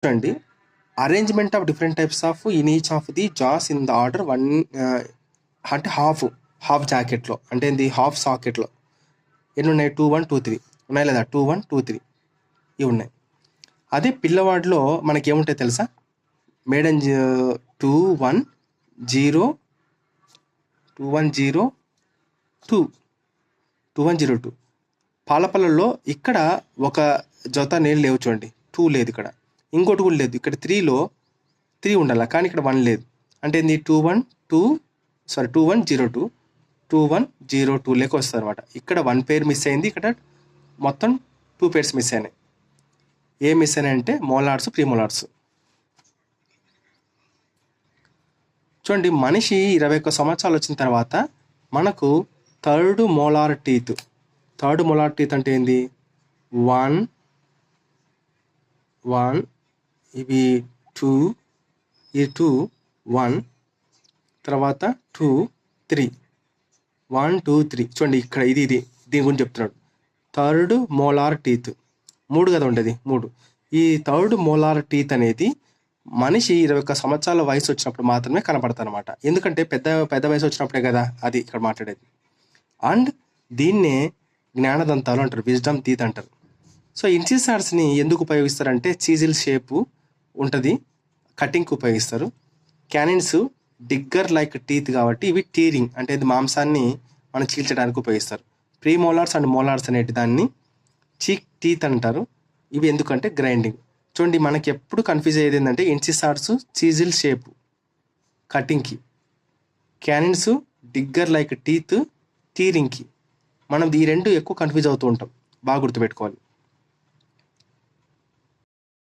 చూడండి, arrangement of different types of in each of the jaws in the order one, అంటే half జాకెట్లో, అంటే ఏంది హాఫ్ సాకెట్లో ఎన్ని ఉన్నాయి? 2 1 2 3 ఉన్నాయి లేదా? 2 1 2 3 ఇవి ఉన్నాయి. అదే పిల్లవాడిలో మనకేముంటాయి తెలుసా? మేడన్ 2 1 0 2 1 0 2 2 1 0 2. పాలపల్లలో ఇక్కడ ఒక జత నీళ్ళు లేవు చూడండి, 2 లేదు ఇక్కడ, ఇంకోటి కూడా లేదు. ఇక్కడ 3లో 3 ఉండాలి, కానీ ఇక్కడ 1 లేదు. అంటే ఏంది? 2 1 2 0 2 2 1 0 2 లేక వస్తుంది అనమాట. ఇక్కడ 1 పేర్ మిస్ అయింది, ఇక్కడ మొత్తం 2 పేర్స్ మిస్ అయినాయి. ఏ మిస్ అయినాయి అంటే మోలార్స్, ప్రీమోలార్స్. చూడండి, మనిషి 21 సంవత్సరాలు వచ్చిన తర్వాత మనకు థర్డ్ మోలార్ టీత్ అంటే ఏంది? 1 1 ఇవి 2, ఈ 2 1, తర్వాత 2 3 1 2 3. చూడండి ఇక్కడ ఇది దీని గురించి చెప్తున్నాడు. థర్డ్ మోలార్ టీత్ 3 కదా ఉండేది, 3. ఈ థర్డ్ మోలార్ టీత్ అనేది మనిషి 21 సంవత్సరాల వయసు వచ్చినప్పుడు మాత్రమే కనపడతాయి అనమాట. ఎందుకంటే పెద్ద వయసు వచ్చినప్పుడే కదా అది ఇక్కడ మాట్లాడేది. అండ్ దీన్నే జ్ఞానదంతాలు అంటారు, విజ్డమ్ టీత్ అంటారు. సో ఇన్సిసార్స్ని ఎందుకు ఉపయోగిస్తారంటే చీజిల్ షేపు ఉంటుంది, కటింగ్కి ఉపయోగిస్తారు. క్యానిన్స్ డిగ్గర్ లైక్ టీత్ కాబట్టి ఇవి టీరింగ్, అంటే ఇది మాంసాన్ని మనం చీల్చడానికి ఉపయోగిస్తారు. ప్రీమోలార్స్ అండ్ మోలార్స్ అనేటి దాన్ని చీక్ టీత్ అంటారు. ఇవి ఎందుకంటే గ్రైండింగ్. చూడండి, మనకి ఎప్పుడు కన్ఫ్యూజ్ అయ్యేది ఏంటంటే ఇన్సిసార్స్ చీజిల్ షేపు కటింగ్కి, క్యానిన్స్ డిగ్గర్ లైక్ టీత్ టీరింగ్కి. మనం ఈ రెండు ఎక్కువ కన్ఫ్యూజ్ అవుతూ ఉంటాం, బాగా గుర్తుపెట్టుకోవాలి.